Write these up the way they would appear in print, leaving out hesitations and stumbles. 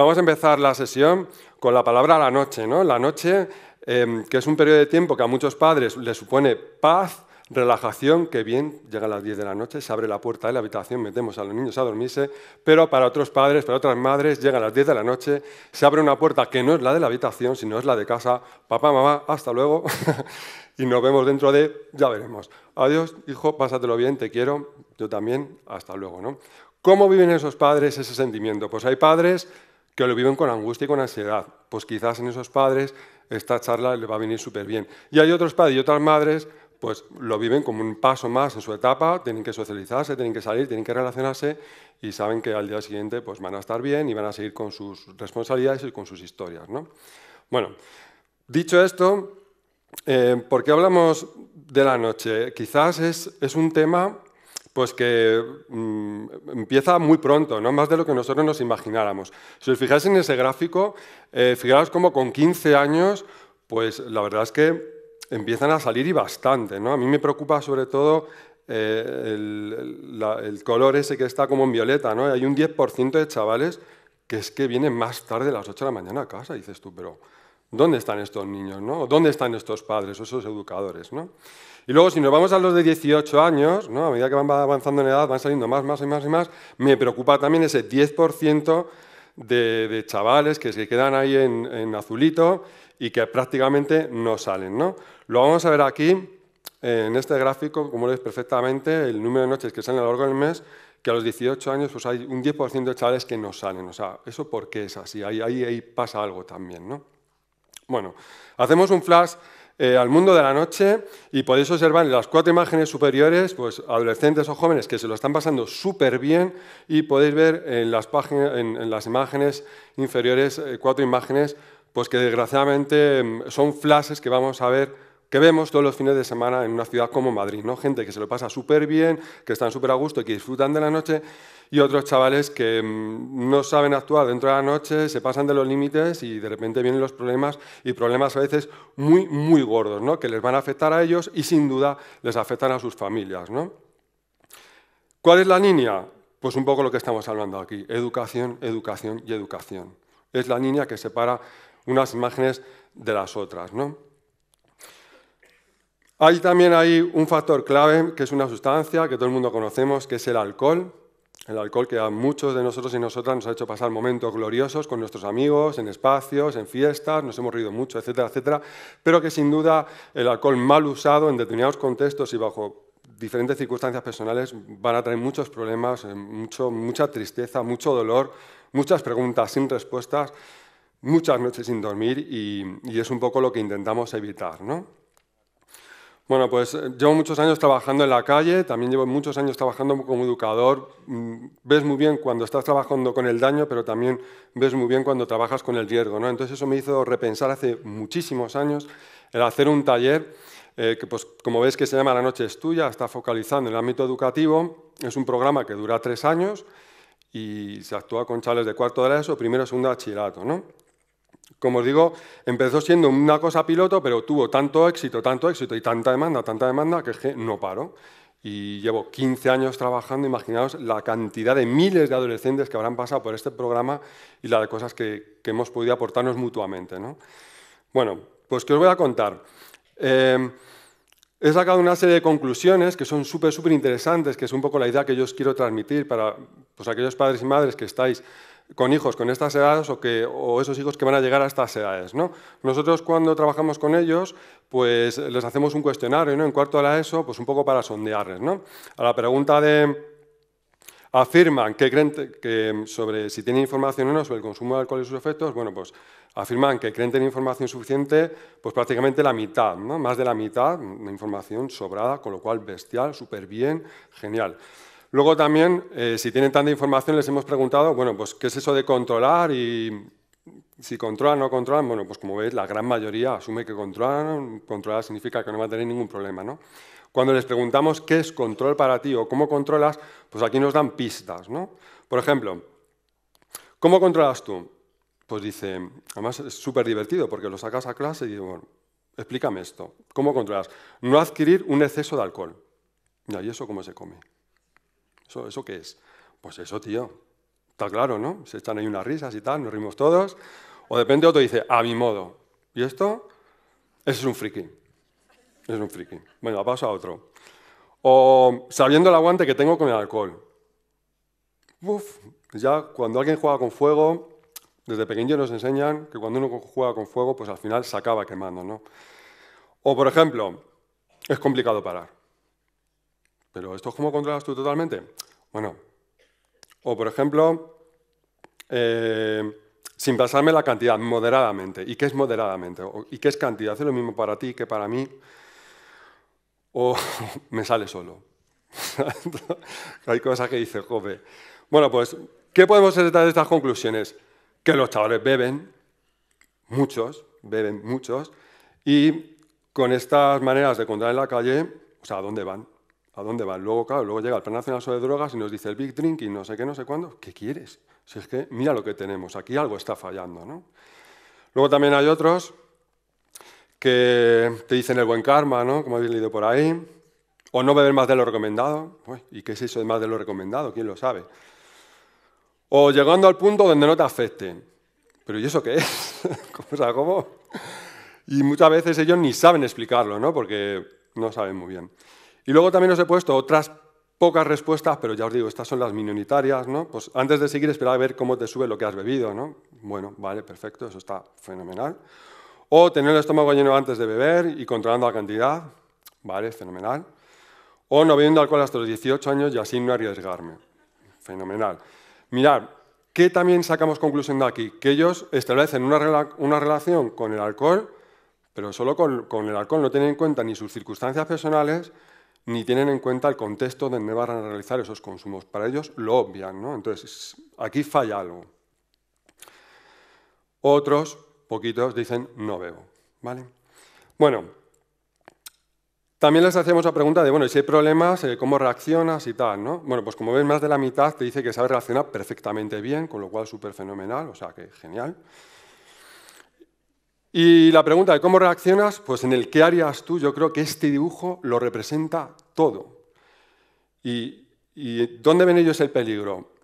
Vamos a empezar la sesión con la palabra la noche, ¿no? La noche, que es un periodo de tiempo que a muchos padres les supone paz, relajación, que bien, llega a las 10 de la noche, se abre la puerta de la habitación, metemos a los niños a dormirse, pero para otros padres, para otras madres, llega a las 10 de la noche, se abre una puerta que no es la de la habitación, sino es la de casa, papá, mamá, hasta luego, y nos vemos dentro de, ya veremos. Adiós, hijo, pásatelo bien, te quiero, yo también, hasta luego, ¿no? ¿Cómo viven esos padres ese sentimiento? Pues hay padres que lo viven con angustia y con ansiedad. Pues quizás en esos padres esta charla le va a venir súper bien. Y hay otros padres y otras madres pues lo viven como un paso más en su etapa, tienen que socializarse, tienen que salir, tienen que relacionarse y saben que al día siguiente pues, van a estar bien y van a seguir con sus responsabilidades y con sus historias, ¿no? Bueno, dicho esto, ¿por qué hablamos de la noche? Quizás es un tema pues que empieza muy pronto, ¿no? Más de lo que nosotros nos imagináramos. Si os fijáis en ese gráfico, fijaros como con 15 años, pues la verdad es que empiezan a salir y bastante, ¿no? A mí me preocupa sobre todo el color ese que está como en violeta, ¿no? Hay un 10% de chavales que es que vienen más tarde a las 8 de la mañana a casa. Y dices tú, pero ¿dónde están estos niños, no? ¿Dónde están estos padres o esos educadores, no? Y luego, si nos vamos a los de 18 años, ¿no? A medida que van avanzando en edad, van saliendo más y más, me preocupa también ese 10% de chavales que se quedan ahí en azulito y que prácticamente no salen, ¿no? Lo vamos a ver aquí, en este gráfico, como veis perfectamente, el número de noches que salen a lo largo del mes, que a los 18 años pues hay un 10% de chavales que no salen. O sea, ¿eso por qué es así? Ahí pasa algo también, ¿no? Bueno, hacemos un flash al mundo de la noche y podéis observar en las 4 imágenes superiores pues, adolescentes o jóvenes que se lo están pasando súper bien y podéis ver en las imágenes inferiores 4 imágenes pues, que desgraciadamente son flashes que vamos a ver, que vemos todos los fines de semana en una ciudad como Madrid, ¿no? Gente que se lo pasa súper bien, que están súper a gusto y que disfrutan de la noche, y otros chavales que no saben actuar dentro de la noche, se pasan de los límites y de repente vienen los problemas, y problemas a veces muy, muy gordos, ¿no? Que les van a afectar a ellos y sin duda les afectan a sus familias, ¿no? ¿Cuál es la línea? Pues un poco lo que estamos hablando aquí, educación, educación y educación. Es la línea que separa unas imágenes de las otras, ¿no? Hay también un factor clave, que es una sustancia que todo el mundo conocemos, que es el alcohol. El alcohol que a muchos de nosotros y nosotras nos ha hecho pasar momentos gloriosos con nuestros amigos, en espacios, en fiestas, nos hemos reído mucho, etcétera, etcétera, pero que sin duda el alcohol mal usado en determinados contextos y bajo diferentes circunstancias personales van a traer muchos problemas, mucha tristeza, mucho dolor, muchas preguntas sin respuestas, muchas noches sin dormir y es un poco lo que intentamos evitar, ¿no? Bueno, pues llevo muchos años trabajando en la calle, también llevo muchos años trabajando como educador. Ves muy bien cuando estás trabajando con el daño, pero también ves muy bien cuando trabajas con el riesgo, ¿no? Entonces eso me hizo repensar hace muchísimos años el hacer un taller que, pues, como ves, que se llama La noche es tuya, está focalizando en el ámbito educativo. Es un programa que dura 3 años y se actúa con chavales de cuarto de la ESO, primero y segundo de bachillerato, ¿no? Como os digo, empezó siendo una cosa piloto, pero tuvo tanto éxito y tanta demanda, que es que no paro. Y llevo 15 años trabajando, imaginaos la cantidad de miles de adolescentes que habrán pasado por este programa y la de cosas que hemos podido aportarnos mutuamente, ¿no? Bueno, pues ¿qué os voy a contar? He sacado una serie de conclusiones que son súper interesantes, que es un poco la idea que yo os quiero transmitir para pues, aquellos padres y madres que estáis con hijos con estas edades o esos hijos que van a llegar a estas edades, ¿no? Nosotros cuando trabajamos con ellos, pues les hacemos un cuestionario, ¿no? En cuarto de la ESO, pues un poco para sondearles, ¿no? A la pregunta de afirman que creen que sobre si tienen información o no sobre el consumo de alcohol y sus efectos, bueno, pues afirman que creen tener información suficiente, pues prácticamente la mitad, ¿no? Más de la mitad de información sobrada, con lo cual bestial, súper bien, genial. Luego también, si tienen tanta información, les hemos preguntado, bueno, pues qué es eso de controlar y si controlan o no controlan. Bueno, pues como veis, la gran mayoría asume que controlan. Controlar significa que no va a tener ningún problema, ¿no? Cuando les preguntamos qué es control para ti o cómo controlas, pues aquí nos dan pistas, ¿no? Por ejemplo, ¿cómo controlas tú? Pues dice, además es súper divertido porque lo sacas a clase y digo, bueno, explícame esto. ¿Cómo controlas? No adquirir un exceso de alcohol. ¿Y eso cómo se come? ¿Eso qué es? Pues eso, tío. Está claro, ¿no? Se echan ahí unas risas y tal, nos rimos todos. O de repente otro dice, a mi modo. ¿Y esto? Ese es un friki. Es un friki. Venga, paso a otro. O sabiendo el aguante que tengo con el alcohol. Uf, ya cuando alguien juega con fuego, desde pequeño nos enseñan que cuando uno juega con fuego, pues al final se acaba quemando, ¿no? O, por ejemplo, es complicado parar. ¿Pero esto cómo controlas tú totalmente? Bueno, o por ejemplo, sin pasarme la cantidad, moderadamente. ¿Y qué es moderadamente? ¿Y qué es cantidad? ¿Es lo mismo para ti que para mí? ¿O me sale solo? Hay cosas que dice, joder. Bueno, pues, ¿qué podemos extraer de estas conclusiones? Que los chavales beben muchos, y con estas maneras de controlar en la calle, o sea, ¿a dónde van? ¿A dónde van? Luego, claro, luego llega el Plan Nacional sobre Drogas y nos dice el Big Drink y no sé qué, no sé cuándo. ¿Qué quieres? Si es que mira lo que tenemos, aquí algo está fallando, ¿no? Luego también hay otros que te dicen el buen karma, ¿no? Como habéis leído por ahí. O no beber más de lo recomendado. Uy, ¿y qué es eso de más de lo recomendado? ¿Quién lo sabe? O llegando al punto donde no te afecte. ¿Pero y eso qué es? O sea, ¿cómo? Y muchas veces ellos ni saben explicarlo, ¿no? Porque no saben muy bien. Y luego también os he puesto otras pocas respuestas, pero ya os digo, estas son las minoritarias, ¿no? Pues antes de seguir, esperar a ver cómo te sube lo que has bebido, ¿no? Bueno, vale, perfecto, eso está fenomenal. O tener el estómago lleno antes de beber y controlando la cantidad, vale, fenomenal. O no bebiendo alcohol hasta los 18 años y así no arriesgarme, fenomenal. Mirad, ¿qué también sacamos conclusión de aquí? Que ellos establecen una relación con el alcohol, pero solo con el alcohol, no tienen en cuenta ni sus circunstancias personales, ni tienen en cuenta el contexto donde van a realizar esos consumos. Para ellos lo obvian, ¿no? Entonces, aquí falla algo. Otros, poquitos, dicen no bebo, ¿vale? Bueno, también les hacemos la pregunta de, bueno, si hay problemas, ¿cómo reaccionas y tal, ¿no? Bueno, pues como ves, más de la mitad te dice que sabe reaccionar perfectamente bien, con lo cual súper fenomenal, o sea que genial. Y la pregunta de cómo reaccionas, pues en el qué harías tú, yo creo que este dibujo lo representa todo. ¿Y dónde ven ellos el peligro?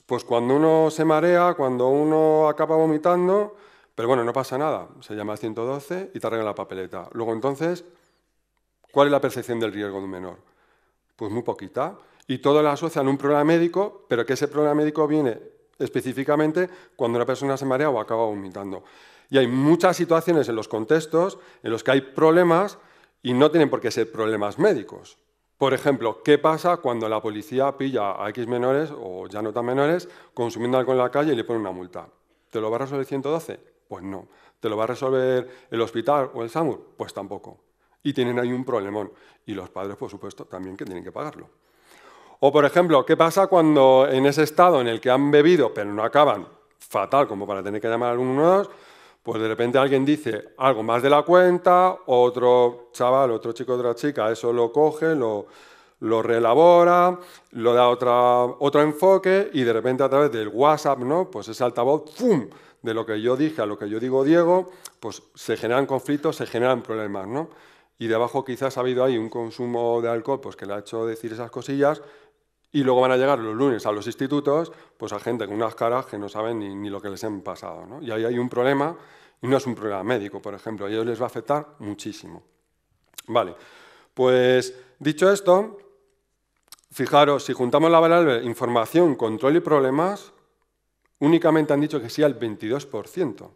Pues cuando uno se marea, cuando uno acaba vomitando, pero bueno, no pasa nada, se llama 112 y te arregla la papeleta. Luego entonces, ¿cuál es la percepción del riesgo de un menor? Pues muy poquita. Y todo lo asocian a un problema médico, pero que ese problema médico viene específicamente cuando una persona se marea o acaba vomitando. Y hay muchas situaciones en los contextos en los que hay problemas y no tienen por qué ser problemas médicos. Por ejemplo, ¿qué pasa cuando la policía pilla a X menores, o ya no tan menores, consumiendo alcohol en la calle y le pone una multa? ¿Te lo va a resolver el 112? Pues no. ¿Te lo va a resolver el hospital o el SAMUR? Pues tampoco. Y tienen ahí un problemón. Y los padres, por supuesto, también que tienen que pagarlo. O, por ejemplo, ¿qué pasa cuando en ese estado en el que han bebido, pero no acaban fatal como para tener que llamar al 112, pues de repente alguien dice algo más de la cuenta, otro chaval, otro chico, otra chica, eso lo coge, lo reelabora, lo da otro enfoque y de repente a través del WhatsApp, ¿no? Pues ese altavoz, ¡fum!, de lo que yo dije a lo que yo digo Diego, pues se generan conflictos, se generan problemas, ¿no? Y debajo quizás ha habido ahí un consumo de alcohol pues que le ha hecho decir esas cosillas y luego van a llegar los lunes a los institutos pues a gente con unas caras que no saben ni lo que les han pasado, ¿no? Y ahí hay un problema y no es un problema médico, por ejemplo, y a ellos les va a afectar muchísimo. Vale, pues dicho esto, fijaros, si juntamos la variable información, control y problemas, únicamente han dicho que sí al 22%.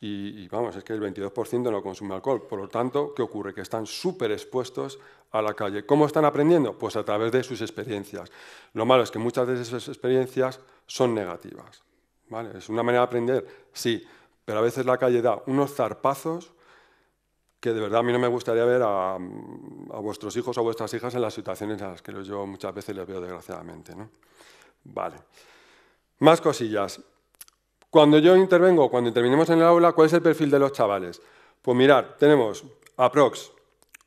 Y vamos, es que el 22% no consume alcohol. Por lo tanto, ¿qué ocurre? Que están súper expuestos a la calle. ¿Cómo están aprendiendo? Pues a través de sus experiencias. Lo malo es que muchas de esas experiencias son negativas, ¿vale? ¿Es una manera de aprender? Sí, pero a veces la calle da unos zarpazos que de verdad a mí no me gustaría ver a vuestros hijos o vuestras hijas en las situaciones en las que yo muchas veces les veo, desgraciadamente, ¿no? Vale. Más cosillas. Cuando yo intervengo, cuando intervinimos en el aula, ¿cuál es el perfil de los chavales? Pues mirad, tenemos aprox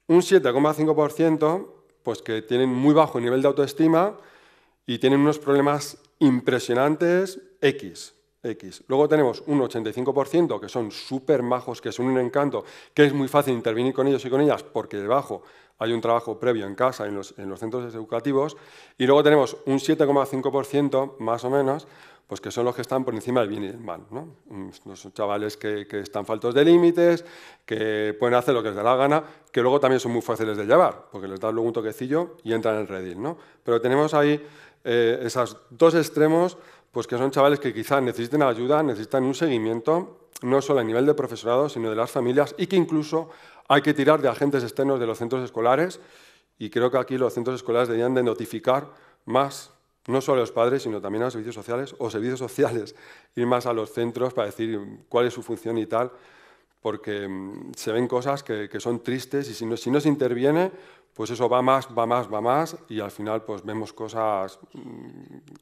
un 7,5% pues que tienen muy bajo nivel de autoestima y tienen unos problemas impresionantes X. X. Luego tenemos un 85% que son súper majos, que son un encanto, que es muy fácil intervenir con ellos y con ellas porque debajo hay un trabajo previo en casa, en los centros educativos. Y luego tenemos un 7,5% más o menos, pues que son los que están por encima del bien y del mal, ¿no? Los chavales que están faltos de límites, que pueden hacer lo que les da la gana, que luego también son muy fáciles de llevar, porque les das luego un toquecillo y entran en el redil, ¿no? Pero tenemos ahí esos dos extremos, pues que son chavales que quizás necesiten ayuda, necesitan un seguimiento, no solo a nivel de profesorado, sino de las familias, y que incluso hay que tirar de agentes externos de los centros escolares, y creo que aquí los centros escolares deberían de notificar más, no solo a los padres, sino también a los servicios sociales, o servicios sociales, ir más a los centros para decir cuál es su función y tal, porque se ven cosas que son tristes, y si no se interviene, pues eso va más, y al final pues vemos cosas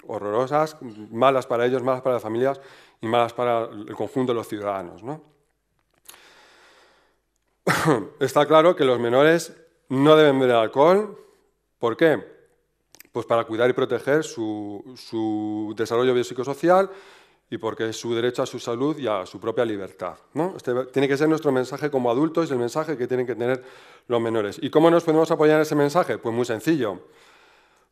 horrorosas, malas para ellos, malas para las familias y malas para el conjunto de los ciudadanos, ¿no? Está claro que los menores no deben beber alcohol. ¿Por qué? Pues para cuidar y proteger su desarrollo biopsicosocial y porque es su derecho a su salud y a su propia libertad, ¿no? Este tiene que ser nuestro mensaje como adultos y el mensaje que tienen que tener los menores. ¿Y cómo nos podemos apoyar en ese mensaje? Pues muy sencillo.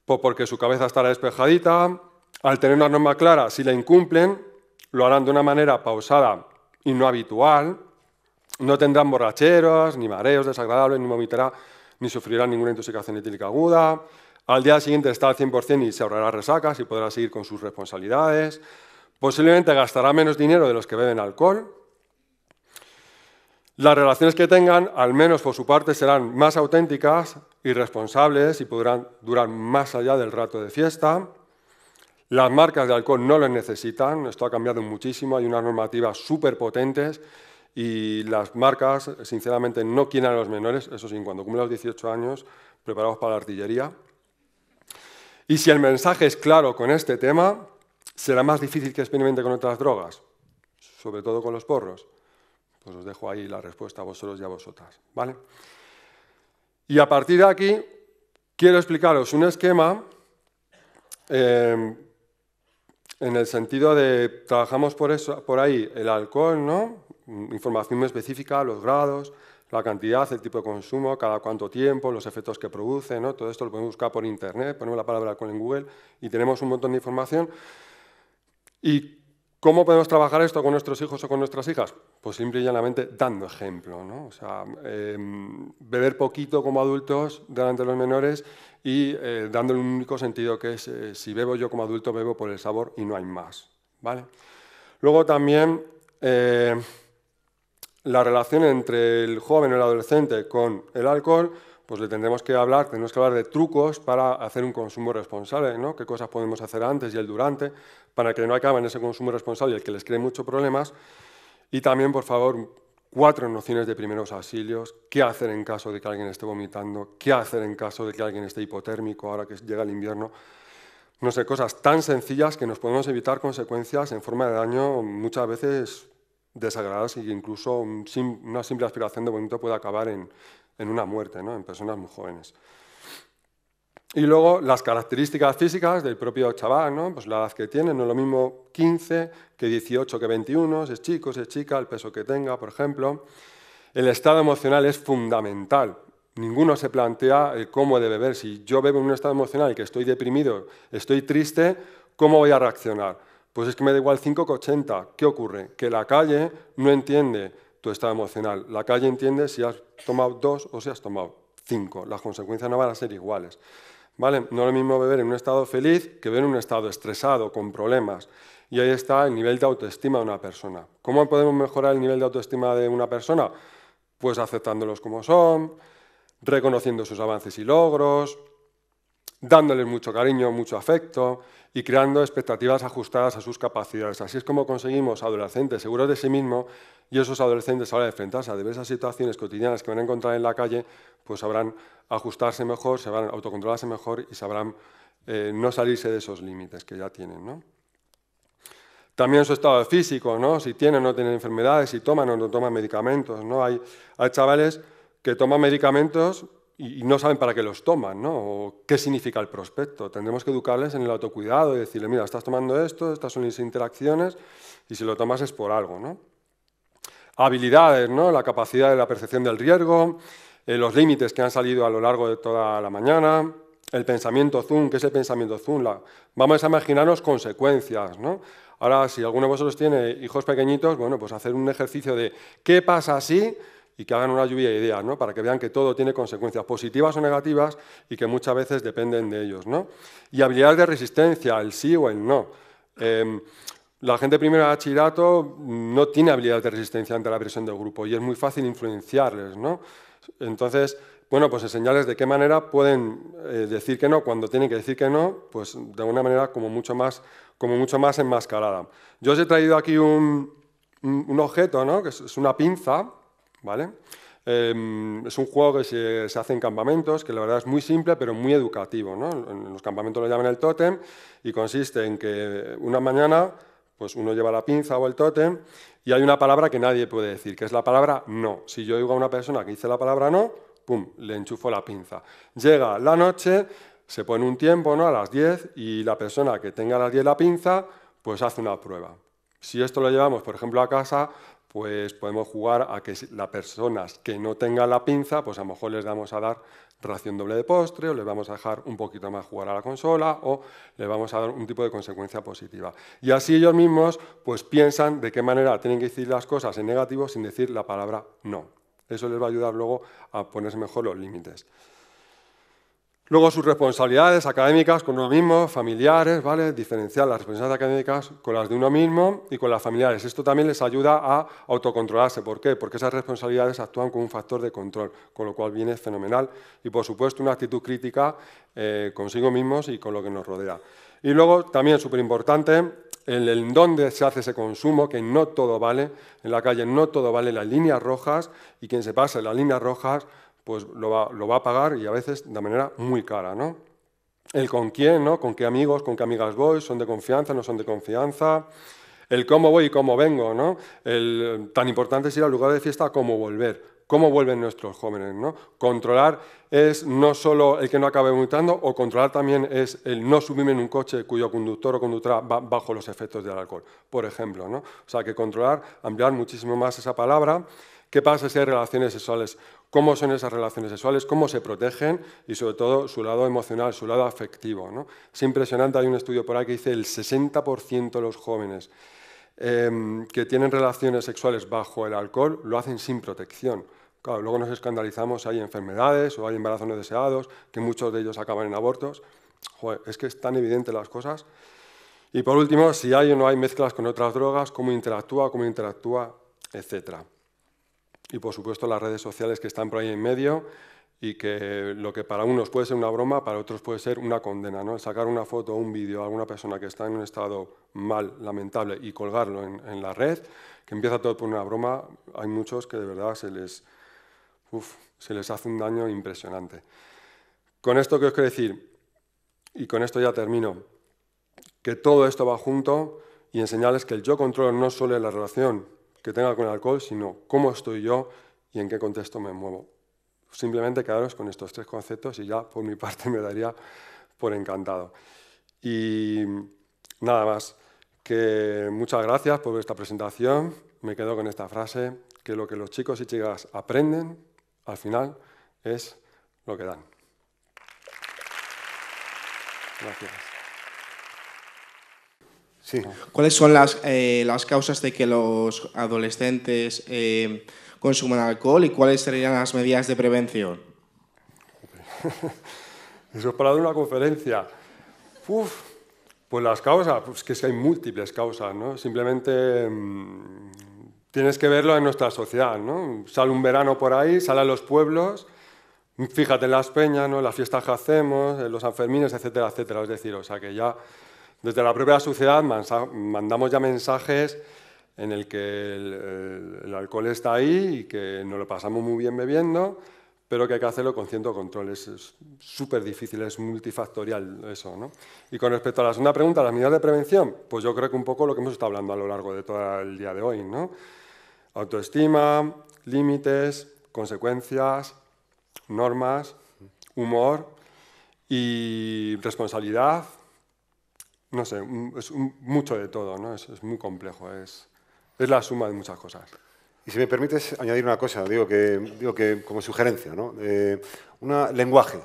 Pues porque su cabeza estará despejadita, al tener una norma clara, si la incumplen, lo harán de una manera pausada y no habitual, no tendrán borracheras, ni mareos desagradables, ni vomitará, ni sufrirá ninguna intoxicación etílica aguda. Al día siguiente está al 100% y se ahorrará resacas y podrá seguir con sus responsabilidades. Posiblemente gastará menos dinero de los que beben alcohol. Las relaciones que tengan, al menos por su parte, serán más auténticas y responsables y podrán durar más allá del rato de fiesta. Las marcas de alcohol no lo necesitan, esto ha cambiado muchísimo, hay unas normativas súper potentes y las marcas, sinceramente, no quieren a los menores, eso sí, cuando cumplen los 18 años, preparados para la artillería. Y si el mensaje es claro con este tema, será más difícil que experimente con otras drogas, sobre todo con los porros. Pues os dejo ahí la respuesta a vosotros y a vosotras, ¿vale? Y a partir de aquí, quiero explicaros un esquema en el sentido de, trabajamos por ahí el alcohol, ¿no? Información muy específica, los grados, la cantidad, el tipo de consumo, cada cuánto tiempo, los efectos que produce, ¿no? Todo esto lo podemos buscar por internet, ponemos la palabra alcohol en Google y tenemos un montón de información. ¿Y cómo podemos trabajar esto con nuestros hijos o con nuestras hijas? Pues simple y llanamente dando ejemplo, ¿no? O sea, beber poquito como adultos delante de los menores y dándole un único sentido que es, si bebo yo como adulto, bebo por el sabor y no hay más, ¿vale? Luego también la relación entre el joven o el adolescente con el alcohol, pues le tenemos que hablar de trucos para hacer un consumo responsable, ¿no? Qué cosas podemos hacer antes y el durante, para que no acaben ese consumo responsable y el que les cree muchos problemas. Y también, por favor, 4 nociones de primeros auxilios, qué hacer en caso de que alguien esté vomitando, qué hacer en caso de que alguien esté hipotérmico ahora que llega el invierno. No sé, cosas tan sencillas que nos podemos evitar consecuencias en forma de daño muchas veces desagradables e incluso una simple aspiración de vómito puede acabar en una muerte, ¿no? En personas muy jóvenes. Y luego las características físicas del propio chaval, ¿no? Pues la edad que tiene, no es lo mismo 15 que 18 que 21, si es chico, si es chica, el peso que tenga, por ejemplo. El estado emocional es fundamental. Ninguno se plantea cómo debe beber. Si yo bebo en un estado emocional y que estoy deprimido, estoy triste, ¿cómo voy a reaccionar? Pues es que me da igual 5 que 80. ¿Qué ocurre? Que la calle no entiende tu estado emocional. La calle entiende si has tomado 2 o si has tomado 5. Las consecuencias no van a ser iguales, ¿vale? No es lo mismo beber en un estado feliz que beber en un estado estresado, con problemas. Y ahí está el nivel de autoestima de una persona. ¿Cómo podemos mejorar el nivel de autoestima de una persona? Pues aceptándolos como son, reconociendo sus avances y logros, dándoles mucho cariño, mucho afecto y creando expectativas ajustadas a sus capacidades. Así es como conseguimos adolescentes seguros de sí mismos y esos adolescentes a la hora de enfrentarse a diversas situaciones cotidianas que van a encontrar en la calle, pues sabrán ajustarse mejor, sabrán autocontrolarse mejor y sabrán no salirse de esos límites que ya tienen, ¿no? También su estado físico, ¿no? Si tienen o no tienen enfermedades, si toman o no toman medicamentos, ¿no? Hay chavales que toman medicamentos y no saben para qué los toman, ¿no? O qué significa el prospecto. Tendremos que educarles en el autocuidado y decirles, mira, estás tomando esto, estas son las interacciones, Y si lo tomas es por algo, ¿no? Habilidades, ¿no? La capacidad de la percepción del riesgo, los límites que han salido a lo largo de toda la mañana, el pensamiento zoom. ¿Qué es el pensamiento zoom? Vamos a imaginarnos consecuencias, ¿no? Ahora, si alguno de vosotros tiene hijos pequeñitos, bueno, pues hacer un ejercicio de ¿qué pasa si? Y que hagan una lluvia de ideas, ¿no? Para que vean que todo tiene consecuencias positivas o negativas y que muchas veces dependen de ellos, ¿no? Y habilidades de resistencia, el sí o el no. La gente primero de bachillerato no tiene habilidades de resistencia ante la presión del grupo y es muy fácil influenciarles, ¿no? Entonces, bueno, pues enseñarles de qué manera pueden decir que no cuando tienen que decir que no, pues de una manera como mucho más enmascarada. Yo os he traído aquí un objeto, ¿no? Que es una pinza, ¿vale? Es un juego que se hace en campamentos, que la verdad es muy simple, pero muy educativo, ¿no? En los campamentos lo llaman el tótem y consiste en que una mañana pues uno lleva la pinza o el tótem y hay una palabra que nadie puede decir, que es la palabra no. Si yo oigo a una persona que dice la palabra no, ¡pum!, le enchufo la pinza. Llega la noche, se pone un tiempo, ¿no?, a las 10 y la persona que tenga a las 10 la pinza, pues hace una prueba. Si esto lo llevamos, por ejemplo, a casa, pues podemos jugar a que las personas que no tengan la pinza, pues a lo mejor les vamos a dar ración doble de postre, o les vamos a dejar un poquito más jugar a la consola, o les vamos a dar un tipo de consecuencia positiva. Y así ellos mismos pues piensan de qué manera tienen que decir las cosas en negativo sin decir la palabra no. Eso les va a ayudar luego a ponerse mejor los límites. Luego sus responsabilidades académicas con uno mismo, familiares, ¿vale? Diferenciar las responsabilidades académicas con las de uno mismo y con las familiares. Esto también les ayuda a autocontrolarse. ¿Por qué? Porque esas responsabilidades actúan como un factor de control, con lo cual viene fenomenal. Y, por supuesto, una actitud crítica consigo mismos y con lo que nos rodea. Y luego, también súper importante, en dónde se hace ese consumo, que no todo vale, en la calle no todo vale, las líneas rojas, y quien se pase las líneas rojas pues lo va a pagar y a veces de manera muy cara, ¿no? El con quién, ¿no? Con qué amigos, con qué amigas voy, son de confianza, no son de confianza. El cómo voy y cómo vengo, ¿no? Tan importante es ir al lugar de fiesta como volver. ¿Cómo vuelven nuestros jóvenes, ¿no? Controlar es no solo el que no acabe vomitando, o controlar también es el no subirme en un coche cuyo conductor o conductora va bajo los efectos del alcohol, por ejemplo, ¿no? O sea, que controlar, ampliar muchísimo más esa palabra. ¿Qué pasa si hay relaciones sexuales? ¿Cómo son esas relaciones sexuales? ¿Cómo se protegen? Y sobre todo su lado emocional, su lado afectivo, ¿no? Es impresionante, hay un estudio por ahí que dice el 60% de los jóvenes que tienen relaciones sexuales bajo el alcohol lo hacen sin protección. Claro, luego nos escandalizamos, hay enfermedades o hay embarazos no deseados, que muchos de ellos acaban en abortos. Joder, es que es tan evidente las cosas. Y por último, si hay o no hay mezclas con otras drogas, cómo interactúa, etc. Y por supuesto las redes sociales que están por ahí en medio y que lo que para unos puede ser una broma, para otros puede ser una condena, ¿no? Sacar una foto o un vídeo a alguna persona que está en un estado mal, lamentable, y colgarlo en la red, que empieza todo por una broma, hay muchos que de verdad se les hace un daño impresionante. Con esto que os quiero decir, y con esto ya termino, que todo esto va junto y enseñarles que el yo controlo no solo es la relación que tenga con el alcohol, sino cómo estoy yo y en qué contexto me muevo. Simplemente quedaros con estos 3 conceptos y ya por mi parte me daría por encantado. Y nada más, que muchas gracias por esta presentación. Me quedo con esta frase, que lo que los chicos y chicas aprenden, al final, es lo que dan. Gracias. Sí. ¿Cuáles son las causas de que los adolescentes consuman alcohol y cuáles serían las medidas de prevención? Eso es para dar una conferencia. Pues las causas, pues que hay múltiples causas, ¿no? Simplemente tienes que verlo en nuestra sociedad, ¿no? Sale un verano por ahí, sale a los pueblos, fíjate en las peñas, ¿no? Las fiestas que hacemos, los Sanfermines, etcétera, etcétera. Es decir, o sea que ya desde la propia sociedad mandamos ya mensajes en el que el alcohol está ahí y que nos lo pasamos muy bien bebiendo, pero que hay que hacerlo con cierto control. Es súper difícil, es multifactorial eso, ¿no? Y con respecto a la segunda pregunta, las medidas de prevención, pues yo creo que un poco lo que hemos estado hablando a lo largo de todo el día de hoy, ¿no? Autoestima, límites, consecuencias, normas, humor y responsabilidad. no sé, es mucho de todo, ¿no? Es muy complejo, es la suma de muchas cosas. Y si me permites añadir una cosa, digo que como sugerencia, ¿no? Lenguaje.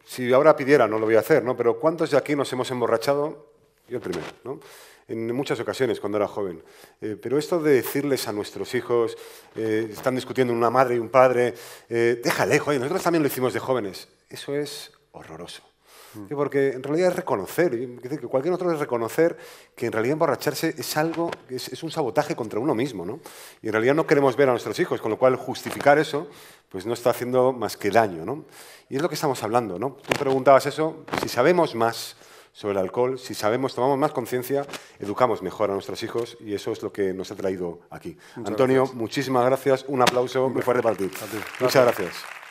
Si ahora pidiera, no lo voy a hacer, ¿no? Pero ¿cuántos de aquí nos hemos emborrachado? Yo el primero, ¿no? En muchas ocasiones, cuando era joven. Pero esto de decirles a nuestros hijos, están discutiendo una madre y un padre, déjale, joder, nosotros también lo hicimos de jóvenes. Eso es horroroso. Porque en realidad es reconocer, es decir, que cualquier otro es reconocer que en realidad emborracharse es algo, es un sabotaje contra uno mismo, ¿no? Y en realidad no queremos ver a nuestros hijos, con lo cual justificar eso pues no está haciendo más que daño, ¿no? Y es lo que estamos hablando, ¿no? Tú preguntabas eso, si sabemos más sobre el alcohol, si tomamos más conciencia, educamos mejor a nuestros hijos y eso es lo que nos ha traído aquí. Antonio, muchísimas gracias, un aplauso muy fuerte para ti. Muchas gracias.